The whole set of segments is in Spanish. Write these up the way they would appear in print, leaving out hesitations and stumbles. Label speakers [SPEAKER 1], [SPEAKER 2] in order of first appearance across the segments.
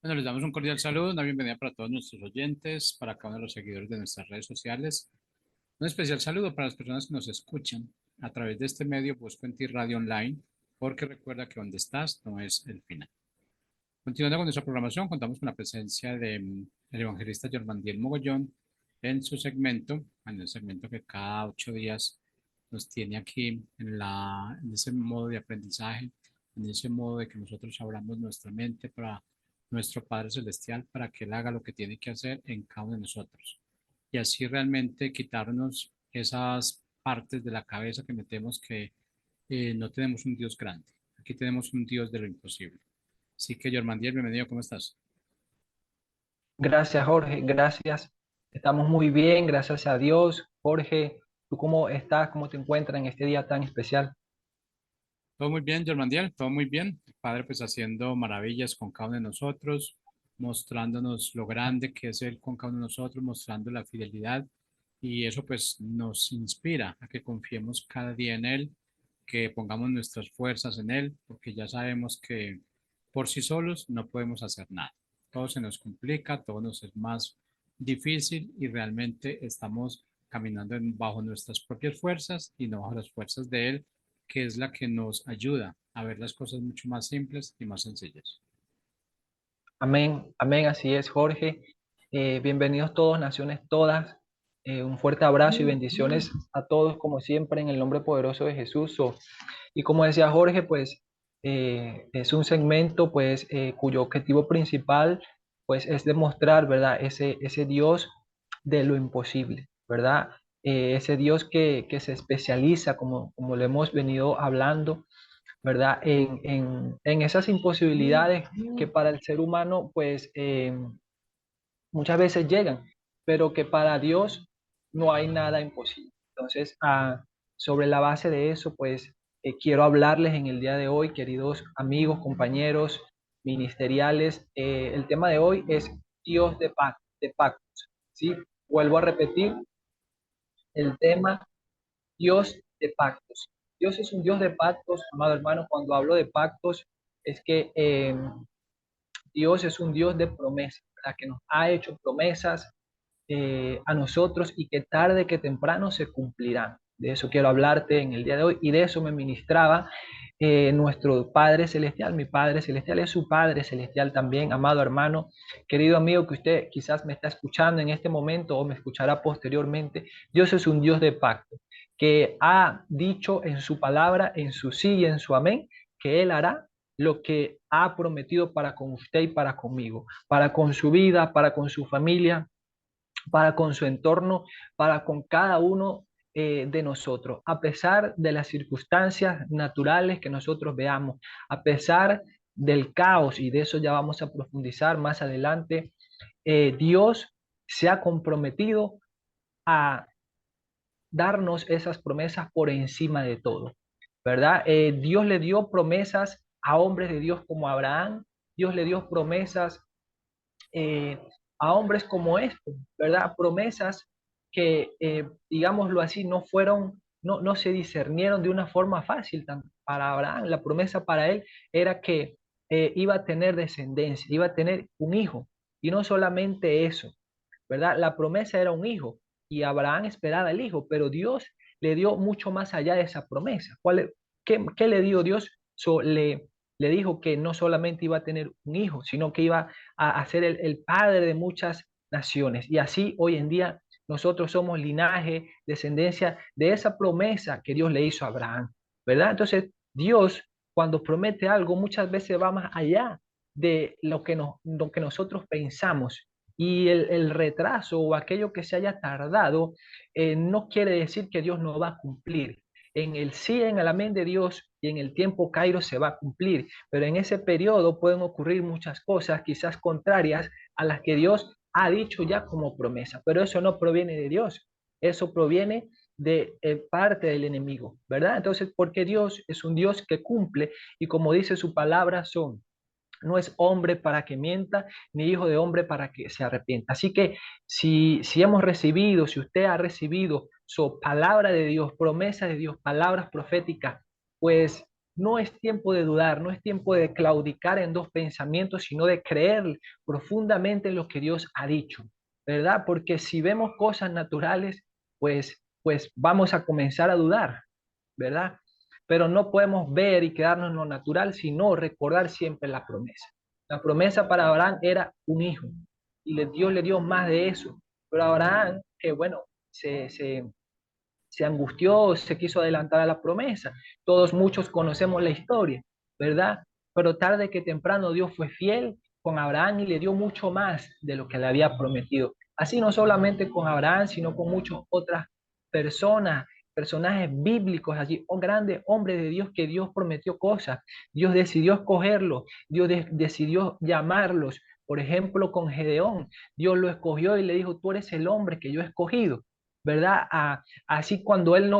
[SPEAKER 1] Bueno, les damos un cordial saludo, una bienvenida para todos nuestros oyentes, para cada uno de los seguidores de nuestras redes sociales. Un especial saludo para las personas que nos escuchan a través de este medio Busco en Ti Radio Online, porque recuerda que donde estás no es el final. Continuando con nuestra programación, contamos con la presencia de el evangelista Jormandiel Mogollón en el segmento que cada 8 días nos tiene aquí en ese modo de aprendizaje, en ese modo de que nosotros abramos nuestra mente para nuestro Padre Celestial, para que Él haga lo que tiene que hacer en cada uno de nosotros. Y así realmente quitarnos esas partes de la cabeza que metemos que no tenemos un Dios grande. Aquí tenemos un Dios de lo imposible. Así que, Jormandiel, bienvenido, ¿cómo estás?
[SPEAKER 2] Gracias, Jorge, gracias. Estamos muy bien, gracias a Dios. Jorge, ¿tú cómo estás? ¿Cómo te encuentras en este día tan especial?
[SPEAKER 1] Todo muy bien, Jormandiel, todo muy bien. El Padre, pues haciendo maravillas con cada uno de nosotros, mostrándonos lo grande que es Él con cada uno de nosotros, mostrando la fidelidad. Y eso, pues, nos inspira a que confiemos cada día en Él, que pongamos nuestras fuerzas en Él, porque ya sabemos que por sí solos no podemos hacer nada. Todo se nos complica, todo nos es más difícil y realmente estamos caminando bajo nuestras propias fuerzas y no bajo las fuerzas de Él, que es la que nos ayuda a ver las cosas mucho más simples y más sencillas.
[SPEAKER 2] Amén, amén, así es, Jorge. Bienvenidos todos, naciones todas. Un fuerte abrazo y bendiciones a todos, como siempre, en el nombre poderoso de Jesús. Y como decía Jorge, pues es un segmento pues cuyo objetivo principal pues es demostrar, ¿verdad? Ese Dios de lo imposible, ¿verdad? Ese Dios que se especializa, como lo hemos venido hablando, ¿verdad? En esas imposibilidades que para el ser humano pues muchas veces llegan, pero que para Dios no hay nada imposible. Entonces, sobre la base de eso, pues quiero hablarles en el día de hoy, queridos amigos, compañeros ministeriales. El tema de hoy es Dios de pactos. ¿Sí? Vuelvo a repetir el tema Dios de pactos. Dios es un Dios de pactos, amado hermano. Cuando hablo de pactos, es que Dios es un Dios de promesas, ¿verdad? Que nos ha hecho promesas a nosotros y que tarde que temprano se cumplirán. De eso quiero hablarte en el día de hoy y de eso me ministraba nuestro Padre Celestial. Mi Padre Celestial es su Padre Celestial también, amado hermano, querido amigo que usted quizás me está escuchando en este momento o me escuchará posteriormente. Dios es un Dios de pacto que ha dicho en su palabra, en su sí y en su amén, que Él hará lo que ha prometido para con usted y para conmigo, para con su vida, para con su familia, para con su entorno, para con cada uno de nosotros, a pesar de las circunstancias naturales que nosotros veamos, a pesar del caos, y de eso ya vamos a profundizar más adelante. Dios se ha comprometido a darnos esas promesas por encima de todo, ¿verdad? Dios le dio promesas a hombres de Dios como Abraham, Dios le dio promesas eh, a hombres como estos, ¿verdad? Promesas que, digámoslo así, no se discernieron de una forma fácil. Para Abraham, la promesa para él era que iba a tener descendencia, iba a tener un hijo. Y no solamente eso, ¿verdad? La promesa era un hijo y Abraham esperaba el hijo, pero Dios le dio mucho más allá de esa promesa. ¿Qué le dio Dios? Le dijo que no solamente iba a tener un hijo, sino que iba a ser el padre de muchas naciones. Y así hoy en día nosotros somos linaje, descendencia de esa promesa que Dios le hizo a Abraham, ¿verdad? Entonces, Dios, cuando promete algo, muchas veces va más allá de lo que nosotros pensamos. Y el retraso o aquello que se haya tardado no quiere decir que Dios no va a cumplir. En el sí, en el amén de Dios y en el tiempo Cairo se va a cumplir, pero en ese periodo pueden ocurrir muchas cosas quizás contrarias a las que Dios ha dicho ya como promesa, pero eso no proviene de Dios, eso proviene de parte del enemigo, ¿verdad? Entonces, porque Dios es un Dios que cumple y como dice su palabra, no es hombre para que mienta, ni hijo de hombre para que se arrepienta. Así que si hemos recibido, si usted ha recibido su palabra de Dios, promesa de Dios, palabras proféticas, pues no es tiempo de dudar, no es tiempo de claudicar en dos pensamientos, sino de creer profundamente en lo que Dios ha dicho, ¿verdad? Porque si vemos cosas naturales, pues vamos a comenzar a dudar, ¿verdad? Pero no podemos ver y quedarnos en lo natural, sino recordar siempre la promesa. La promesa para Abraham era un hijo, y Dios le dio más de eso. Pero Abraham, que bueno, se angustió, se quiso adelantar a la promesa. Todos muchos conocemos la historia, ¿verdad? Pero tarde que temprano Dios fue fiel con Abraham y le dio mucho más de lo que le había prometido. Así no solamente con Abraham, sino con muchas otras personas, personajes bíblicos allí, grandes hombres de Dios que Dios prometió cosas. Dios decidió escogerlos, Dios decidió llamarlos. Por ejemplo, con Gedeón, Dios lo escogió y le dijo, tú eres el hombre que yo he escogido, ¿verdad? Así cuando él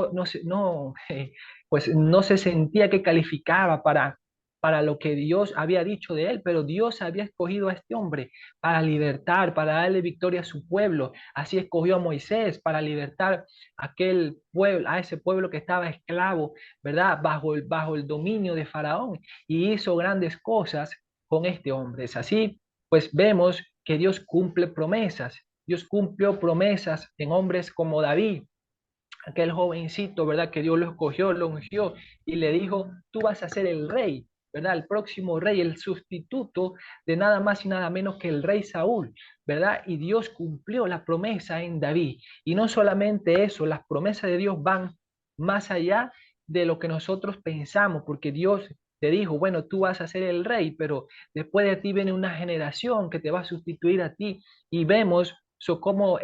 [SPEAKER 2] pues no se sentía que calificaba para lo que Dios había dicho de él, pero Dios había escogido a este hombre para libertar, para darle victoria a su pueblo. Así escogió a Moisés para libertar a aquel pueblo, a ese pueblo que estaba esclavo, ¿verdad? Bajo el dominio de Faraón, y hizo grandes cosas con este hombre. Es así, pues vemos que Dios cumple promesas. Dios cumplió promesas en hombres como David, aquel jovencito, ¿verdad? Que Dios lo escogió, lo ungió y le dijo, tú vas a ser el rey, ¿verdad? El próximo rey, el sustituto de nada más y nada menos que el rey Saúl, ¿verdad? Y Dios cumplió la promesa en David. Y no solamente eso, las promesas de Dios van más allá de lo que nosotros pensamos, porque Dios te dijo, bueno, tú vas a ser el rey, pero después de ti viene una generación que te va a sustituir a ti. Y vemos cómo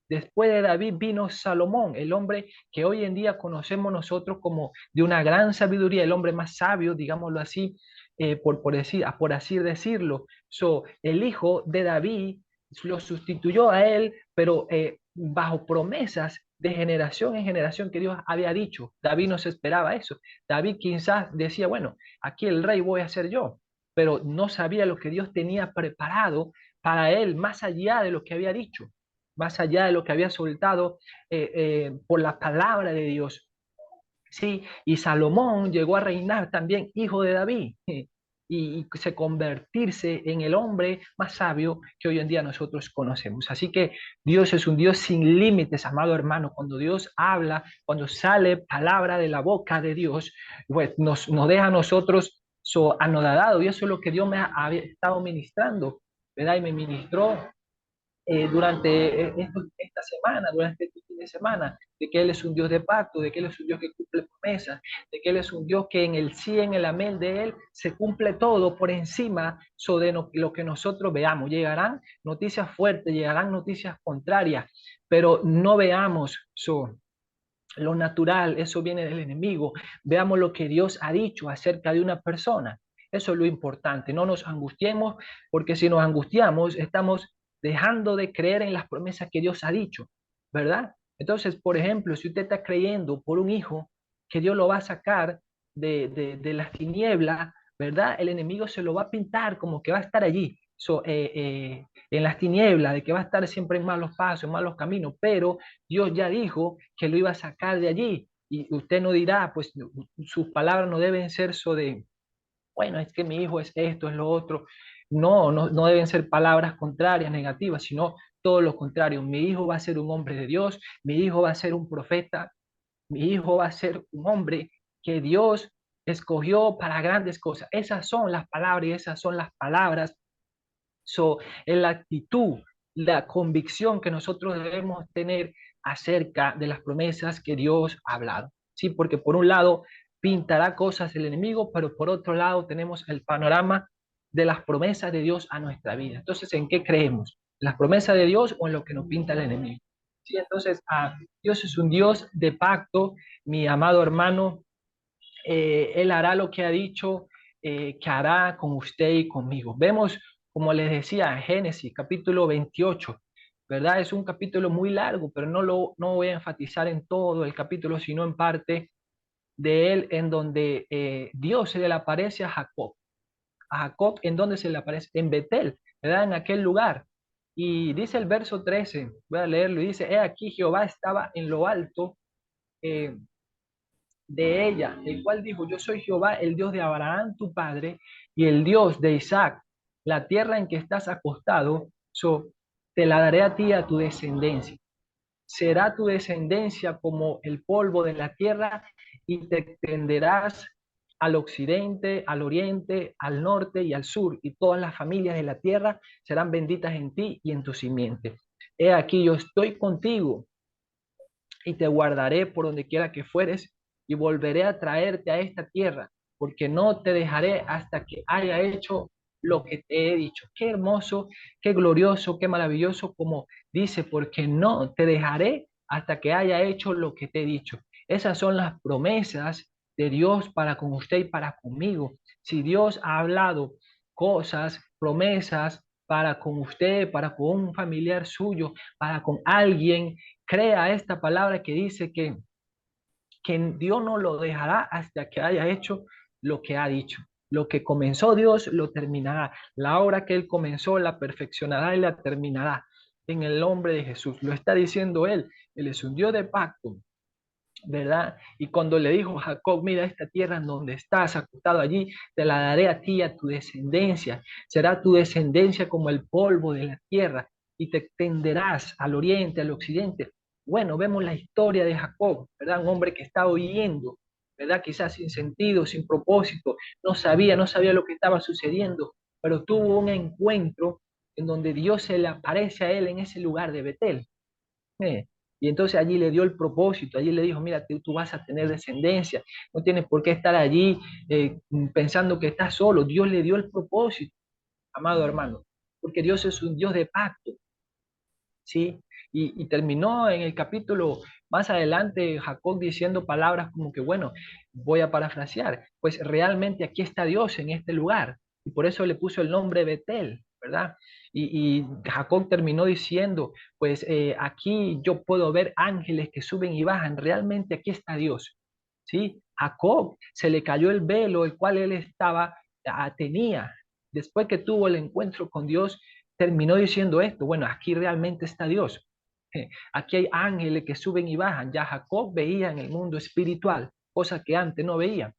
[SPEAKER 2] después de David vino Salomón, el hombre que hoy en día conocemos nosotros como de una gran sabiduría, el hombre más sabio, digámoslo así, por así decirlo. El hijo de David lo sustituyó a él, pero bajo promesas de generación en generación que Dios había dicho. David no se esperaba eso. David quizás decía, bueno, aquí el rey voy a ser yo, pero no sabía lo que Dios tenía preparado para él, más allá de lo que había dicho, más allá de lo que había soltado por la palabra de Dios. Sí, y Salomón llegó a reinar también, hijo de David, y se convertirse en el hombre más sabio que hoy en día nosotros conocemos. Así que Dios es un Dios sin límites, amado hermano. Cuando Dios habla, cuando sale palabra de la boca de Dios, pues nos deja a nosotros anodadados, y eso es lo que Dios me ha estado ministrando, ¿verdad? Y me ministró durante esta semana, durante este fin de semana, de que Él es un Dios de pacto, de que Él es un Dios que cumple promesas, de que Él es un Dios que en el sí, en el amén de Él, se cumple todo por encima sobre lo que nosotros veamos. Llegarán noticias fuertes, llegarán noticias contrarias, pero no veamos lo natural, eso viene del enemigo. Veamos lo que Dios ha dicho acerca de una persona. Eso es lo importante. No nos angustiemos, porque si nos angustiamos, estamos dejando de creer en las promesas que Dios ha dicho, ¿verdad? Entonces, por ejemplo, si usted está creyendo por un hijo que Dios lo va a sacar de las tinieblas, ¿verdad? El enemigo se lo va a pintar como que va a estar allí, en las tinieblas, de que va a estar siempre en malos pasos, en malos caminos, pero Dios ya dijo que lo iba a sacar de allí. Y usted no dirá, pues sus palabras no deben ser eso de, bueno, es que mi hijo es esto, es lo otro. No, no deben ser palabras contrarias, negativas, sino todo lo contrario. Mi hijo va a ser un hombre de Dios, mi hijo va a ser un profeta, mi hijo va a ser un hombre que Dios escogió para grandes cosas. Esas son las palabras y esas son las palabras. En la actitud, la convicción que nosotros debemos tener acerca de las promesas que Dios ha hablado. Sí, porque por un lado pintará cosas el enemigo, pero por otro lado tenemos el panorama de las promesas de Dios a nuestra vida. Entonces, ¿en qué creemos? ¿En las promesas de Dios o en lo que nos pinta el enemigo? Sí, entonces, Dios es un Dios de pacto, mi amado hermano. Él hará lo que ha dicho que hará con usted y conmigo. Vemos, como les decía, Génesis capítulo 28, ¿verdad? Es un capítulo muy largo, pero no voy a enfatizar en todo el capítulo, sino en parte de él, en donde Dios se le aparece a Jacob. A Jacob, ¿en dónde se le aparece? En Betel, ¿verdad? En aquel lugar. Y dice el verso 13, voy a leerlo, y dice, he aquí Jehová estaba en lo alto, eh, de ella, el cual dijo, yo soy Jehová, el Dios de Abraham, tu padre, y el Dios de Isaac. La tierra en que estás acostado, te la daré a ti y a tu descendencia. Será tu descendencia como el polvo de la tierra y te extenderás al occidente, al oriente, al norte y al sur, y todas las familias de la tierra serán benditas en ti y en tu simiente. He aquí, yo estoy contigo y te guardaré por donde quiera que fueres y volveré a traerte a esta tierra, porque no te dejaré hasta que haya hecho lo que te he dicho. Qué hermoso, qué glorioso, qué maravilloso, como dice, porque no te dejaré hasta que haya hecho lo que te he dicho. Esas son las promesas de Dios para con usted y para conmigo. Si Dios ha hablado cosas, promesas para con usted, para con un familiar suyo, para con alguien, crea esta palabra que dice que Dios no lo dejará hasta que haya hecho lo que ha dicho. Lo que comenzó Dios lo terminará. La obra que Él comenzó la perfeccionará y la terminará. En el nombre de Jesús. Lo está diciendo Él. Él es un Dios de pacto, ¿verdad? Y cuando le dijo Jacob, mira esta tierra en donde estás acostado allí, te la daré a ti y a tu descendencia. Será tu descendencia como el polvo de la tierra y te extenderás al oriente, al occidente. Bueno, vemos la historia de Jacob, ¿verdad? Un hombre que estaba huyendo, ¿verdad? Quizás sin sentido, sin propósito, no sabía lo que estaba sucediendo, pero tuvo un encuentro en donde Dios se le aparece a él en ese lugar de Betel. Eh, Y entonces allí le dio el propósito, allí le dijo, mira, tú vas a tener descendencia, no tienes por qué estar allí pensando que estás solo. Dios le dio el propósito, amado hermano, porque Dios es un Dios de pacto, ¿sí? Y terminó en el capítulo más adelante Jacob diciendo palabras como que, bueno, voy a parafrasear, pues realmente aquí está Dios en este lugar, y por eso le puso el nombre Betel, ¿verdad? Y Jacob terminó diciendo, pues aquí yo puedo ver ángeles que suben y bajan, realmente aquí está Dios, ¿sí? Jacob se le cayó el velo, el cual él tenía, después que tuvo el encuentro con Dios, terminó diciendo esto, bueno, aquí realmente está Dios. Aquí hay ángeles que suben y bajan. Ya Jacob veía en el mundo espiritual, cosas que antes no veía.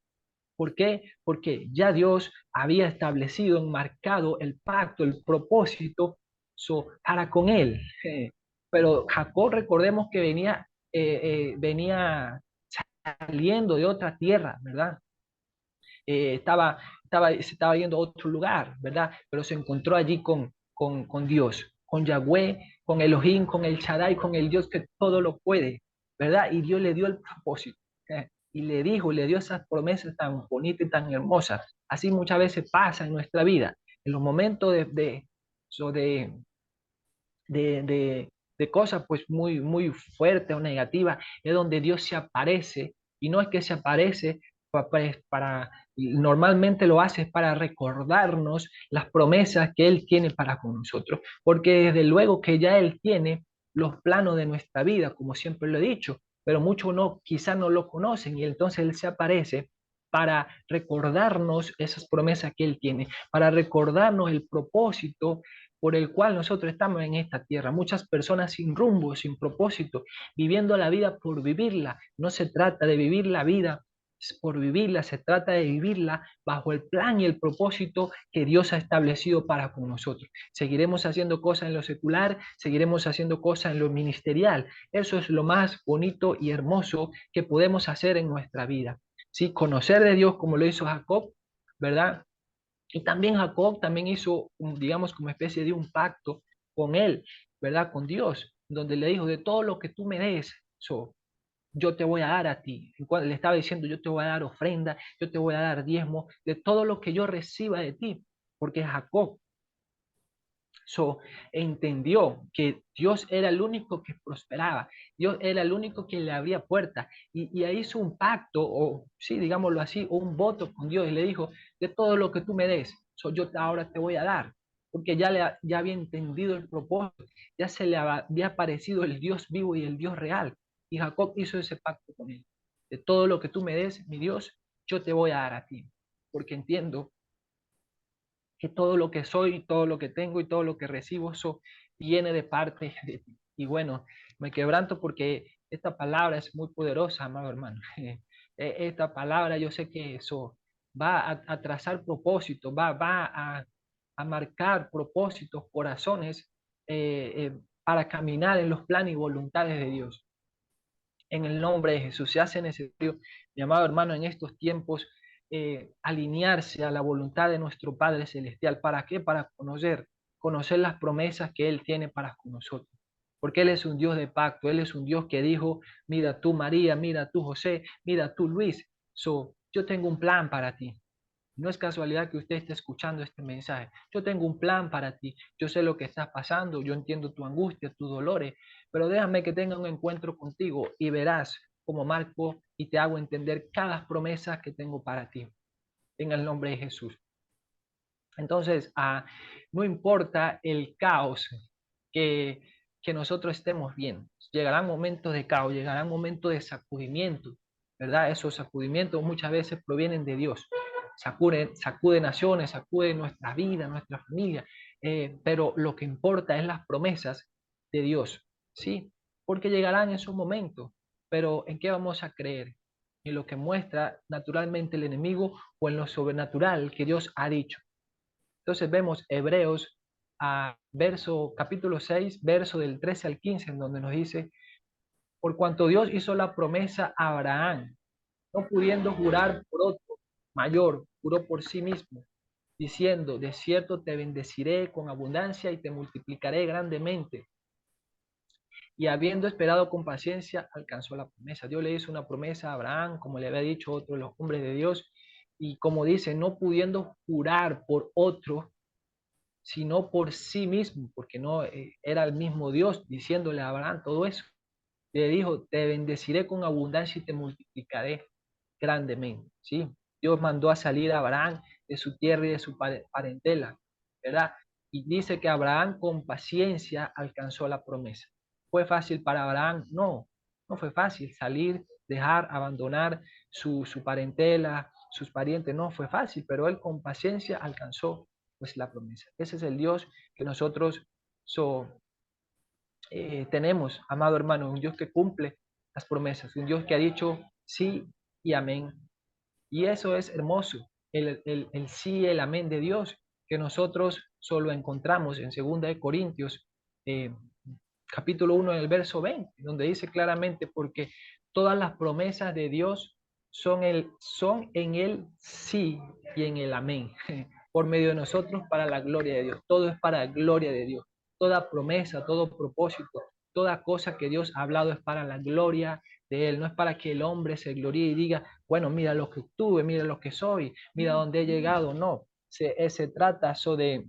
[SPEAKER 2] ¿Por qué? Porque ya Dios había establecido, enmarcado el pacto, el propósito para con él. Pero Jacob, recordemos que venía saliendo de otra tierra, ¿verdad? Se estaba yendo a otro lugar, ¿verdad? Pero se encontró allí con Dios, con Yahweh, con Elohim, con el Shaddai, con el Dios que todo lo puede, ¿verdad? Y Dios le dio el propósito. Y le dijo, le dio esas promesas tan bonitas y tan hermosas. Así muchas veces pasa en nuestra vida, en los momentos so de cosas pues muy fuertes o negativas, es donde Dios se aparece, y no es que se aparece normalmente lo hace para recordarnos las promesas que Él tiene para con nosotros, porque desde luego que ya Él tiene los planos de nuestra vida, como siempre lo he dicho, pero muchos no, quizás no lo conocen, y entonces Él se aparece para recordarnos esas promesas que Él tiene, para recordarnos el propósito por el cual nosotros estamos en esta tierra. Muchas personas sin rumbo, sin propósito, viviendo la vida por vivirla. No se trata de vivir la vida por vivirla, se trata de vivirla bajo el plan y el propósito que Dios ha establecido para con nosotros. Seguiremos haciendo cosas en lo secular, seguiremos haciendo cosas en lo ministerial. Eso es lo más bonito y hermoso que podemos hacer en nuestra vida. ¿Sí? Conocer de Dios como lo hizo Jacob, ¿verdad? Y también Jacob también hizo, digamos, como especie de un pacto con él, ¿verdad? Con Dios, donde le dijo, de todo lo que tú me des, yo te voy a dar a ti. Le estaba diciendo, yo te voy a dar ofrenda, yo te voy a dar diezmo, de todo lo que yo reciba de ti. Porque Jacob entendió que Dios era el único que prosperaba, Dios era el único que le abría puertas, y ahí hizo un pacto, o sí, digámoslo así, o un voto con Dios, y le dijo, de todo lo que tú me des, yo ahora te voy a dar, porque ya había entendido el propósito, ya se le había aparecido el Dios vivo y el Dios real, y Jacob hizo ese pacto con él, de todo lo que tú me des, mi Dios, yo te voy a dar a ti, porque entiendo que todo lo que soy, todo lo que tengo y todo lo que recibo, eso viene de parte de ti. Y bueno, me quebranto porque esta palabra es muy poderosa, amado hermano. Esta palabra yo sé que eso va a trazar propósitos, a marcar propósitos, corazones para caminar en los planes y voluntades de Dios. En el nombre de Jesús se hace necesario, mi amado hermano, en estos tiempos alinearse a la voluntad de nuestro Padre Celestial. ¿Para qué? Para conocer las promesas que Él tiene para con nosotros. Porque Él es un Dios de pacto, Él es un Dios que dijo, mira tú María, mira tú José, mira tú Luis, yo tengo un plan para ti. No es casualidad que usted esté escuchando este mensaje. Yo tengo un plan para ti. Yo sé lo que estás pasando. Yo entiendo tu angustia, tus dolores. Pero déjame que tenga un encuentro contigo y verás cómo marco y te hago entender cada promesa que tengo para ti. En el nombre de Jesús. Entonces, no importa el caos que, que nosotros estemos bien. Llegarán momentos de caos, llegarán momentos de sacudimiento, ¿verdad? Esos sacudimientos muchas veces provienen de Dios. Sacude naciones, sacude nuestra vida, nuestra familia, pero lo que importa es las promesas de Dios, ¿sí? Porque llegarán esos momentos, pero ¿en qué vamos a creer? ¿En lo que muestra naturalmente el enemigo o en lo sobrenatural que Dios ha dicho? Entonces vemos Hebreos capítulo 6, verso del 13 al 15, en donde nos dice, por cuanto Dios hizo la promesa a Abraham, no pudiendo jurar por otro mayor, juró por sí mismo, diciendo, de cierto te bendeciré con abundancia y te multiplicaré grandemente. Y habiendo esperado con paciencia, alcanzó la promesa. Dios le hizo una promesa a Abraham, como le había dicho otro de los hombres de Dios, y como dice, no pudiendo jurar por otro, sino por sí mismo, porque no era el mismo Dios diciéndole a Abraham todo eso. Le dijo, te bendeciré con abundancia y te multiplicaré grandemente, ¿sí? Dios mandó a salir a Abraham de su tierra y de su parentela, ¿verdad? Y dice que Abraham con paciencia alcanzó la promesa. ¿Fue fácil para Abraham? No, no fue fácil salir, dejar, abandonar su parentela, sus parientes, no fue fácil, pero él con paciencia alcanzó pues la promesa. Ese es el Dios que nosotros tenemos, amado hermano, un Dios que cumple las promesas, un Dios que ha dicho sí y amén. Y eso es hermoso, el sí y el amén de Dios, que nosotros solo encontramos en 2 Corintios, eh, capítulo 1, en el verso 20, donde dice claramente, porque todas las promesas de Dios son en el sí y en el amén, por medio de nosotros para la gloria de Dios. Todo es para la gloria de Dios. Toda promesa, todo propósito, toda cosa que Dios ha hablado es para la gloria de Él. No es para que el hombre se gloríe y diga, bueno, mira lo que obtuve, mira lo que soy, mira dónde he llegado. No, se trata eso de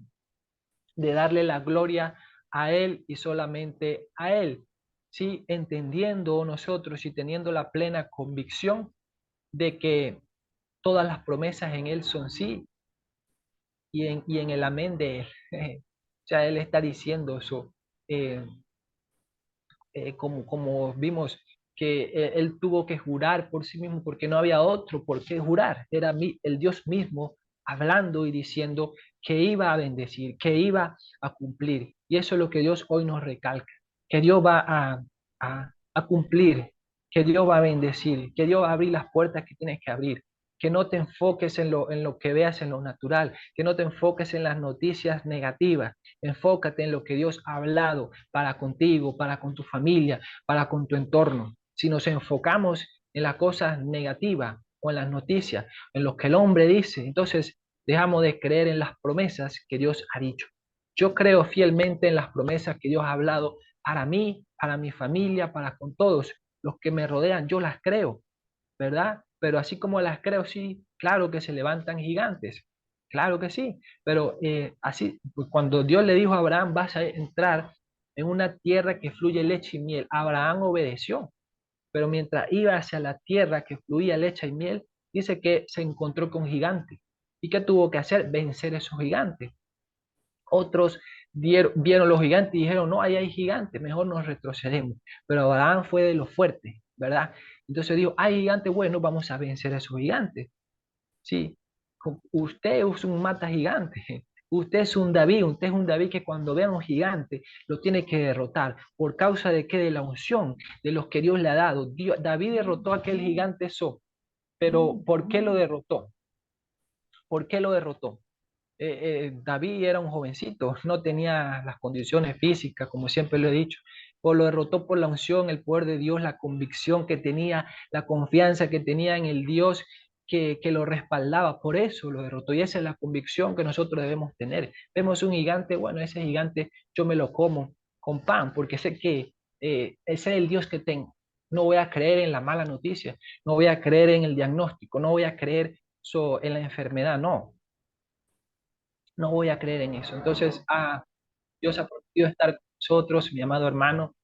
[SPEAKER 2] darle la gloria a Él y solamente a Él. Sí, entendiendo nosotros y teniendo la plena convicción de que todas las promesas en Él son sí y en el amén de Él. O sea, Él está diciendo eso, eh, como vimos que Él tuvo que jurar por sí mismo porque no había otro por qué jurar. Era el Dios mismo hablando y diciendo que iba a bendecir, que iba a cumplir. Y eso es lo que Dios hoy nos recalca, que Dios va a cumplir, que Dios va a bendecir, que Dios va a abrir las puertas que tienes que abrir, que no te enfoques en lo que veas en lo natural, que no te enfoques en las noticias negativas, enfócate en lo que Dios ha hablado para contigo, para con tu familia, para con tu entorno. Si nos enfocamos en las cosas negativas o en las noticias, en lo que el hombre dice, entonces dejamos de creer en las promesas que Dios ha dicho. Yo creo fielmente en las promesas que Dios ha hablado para mí, para mi familia, para con todos los que me rodean. Yo las creo, ¿verdad? Pero así como las creo, sí, claro que se levantan gigantes, claro que sí, pero así, pues cuando Dios le dijo a Abraham, vas a entrar en una tierra que fluye leche y miel, Abraham obedeció, pero mientras iba hacia la tierra que fluía leche y miel, dice que se encontró con gigantes. ¿Y qué tuvo que hacer? Vencer esos gigantes. Otros vieron los gigantes y dijeron, no, ahí hay gigantes, mejor nos retrocedemos. Pero Abraham fue de los fuertes, ¿verdad? Entonces dijo, hay gigantes, bueno, vamos a vencer a esos gigantes. Sí, usted es un mata gigante. Usted es un David, usted es un David que cuando vea a un gigante lo tiene que derrotar. ¿Por causa de qué? De la unción, de los que Dios le ha dado. David derrotó a aquel gigante Pero ¿por qué lo derrotó? ¿Por qué lo derrotó? David era un jovencito, no tenía las condiciones físicas, como siempre lo he dicho, o lo derrotó por la unción, el poder de Dios, la convicción que tenía, la confianza que tenía en el Dios que lo respaldaba, por eso lo derrotó, y esa es la convicción que nosotros debemos tener. Vemos un gigante, bueno, ese gigante yo me lo como con pan, porque sé que ese es el Dios que tengo. No voy a creer en la mala noticia, no voy a creer en el diagnóstico, no voy a creer en la enfermedad, no, no voy a creer en eso. Entonces, Dios ha prometido estar con nosotros, mi amado hermano.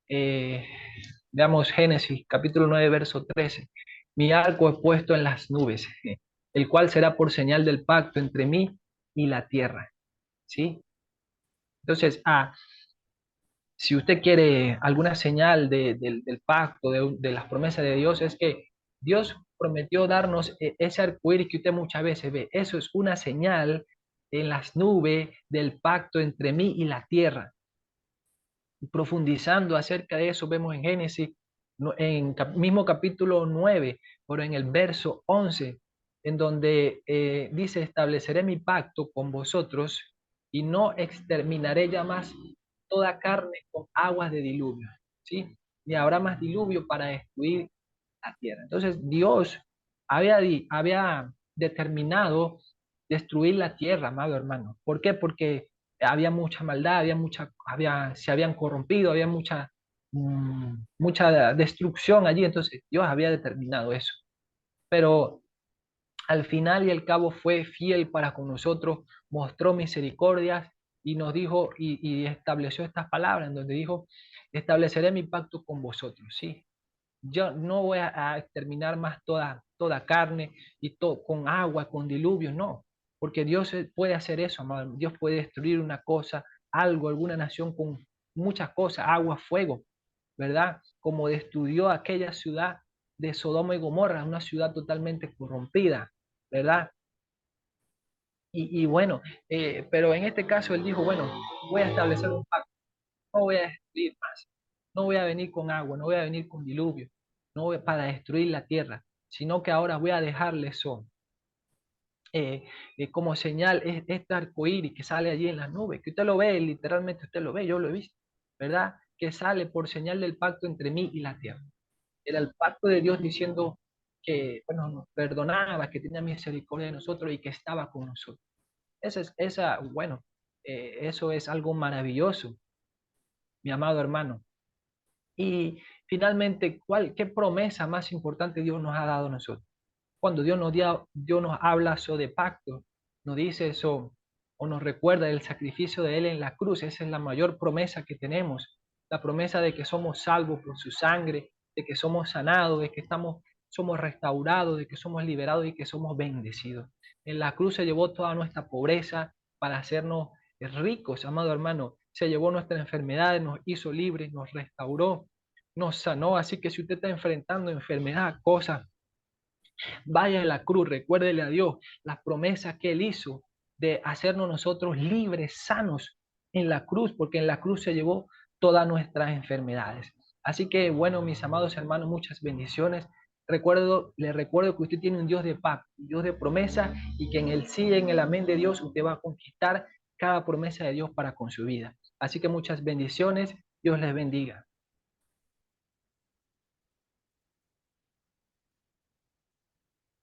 [SPEAKER 2] Eh, Veamos Génesis, capítulo 9 verso 13. Mi arco he puesto en las nubes, el cual será por señal del pacto entre mí y la tierra. ¿Sí? Entonces, si usted quiere alguna señal del pacto, de las promesas de Dios, es que Dios prometió darnos ese arcoíris que usted muchas veces ve. Eso es una señal en las nubes del pacto entre mí y la tierra. Y profundizando acerca de eso, vemos en Génesis, en mismo capítulo 9, pero en el verso 11, en donde dice, estableceré mi pacto con vosotros y no exterminaré ya más toda carne con aguas de diluvio, ¿sí? Ni habrá más diluvio para destruir la tierra. Entonces Dios había determinado destruir la tierra, amado hermano. ¿Por qué? Porque había mucha maldad, se habían corrompido, había mucha destrucción allí, entonces Dios había determinado eso. Pero al final y al cabo fue fiel para con nosotros, mostró misericordias y nos dijo y estableció estas palabras, en donde dijo, estableceré mi pacto con vosotros, ¿sí? Yo no voy a exterminar más toda carne y todo con agua, con diluvios, no, porque Dios puede hacer eso, amado. Dios puede destruir una cosa, algo, alguna nación con muchas cosas, agua, fuego, ¿verdad? Como destruyó aquella ciudad de Sodoma y Gomorra, una ciudad totalmente corrompida, ¿verdad? Y bueno, pero en este caso él dijo, bueno, voy a establecer un pacto, no voy a destruir más, no voy a venir con agua, no voy a venir con diluvio, no voy para destruir la tierra, sino que ahora voy a dejarle eso como señal, este arco iris que sale allí en las nubes, que usted lo ve, literalmente usted lo ve, yo lo he visto, ¿verdad? Que sale por señal del pacto entre mí y la tierra. Era el pacto de Dios diciendo que, bueno, nos perdonaba, que tenía misericordia de nosotros y que estaba con nosotros. Bueno, eso es algo maravilloso, mi amado hermano. Y finalmente, ¿qué promesa más importante Dios nos ha dado a nosotros? Cuando Dios nos habla sobre pacto, nos dice eso o nos recuerda el sacrificio de Él en la cruz. Esa es la mayor promesa que tenemos, la promesa de que somos salvos por su sangre, de que somos sanados, de que somos restaurados, de que somos liberados y que somos bendecidos. En la cruz se llevó toda nuestra pobreza para hacernos ricos, amado hermano. Se llevó nuestras enfermedades, nos hizo libres, nos restauró, nos sanó. Así que si usted está enfrentando enfermedad, cosas, vaya a la cruz, recuérdele a Dios las promesas que Él hizo de hacernos nosotros libres, sanos en la cruz, porque en la cruz se llevó todas nuestras enfermedades. Así que, bueno, mis amados hermanos, muchas bendiciones. Les recuerdo que usted tiene un Dios de paz, un Dios de promesa, y que en el sí y en el amén de Dios usted va a conquistar cada promesa de Dios para con su vida. Así que muchas bendiciones. Dios les bendiga.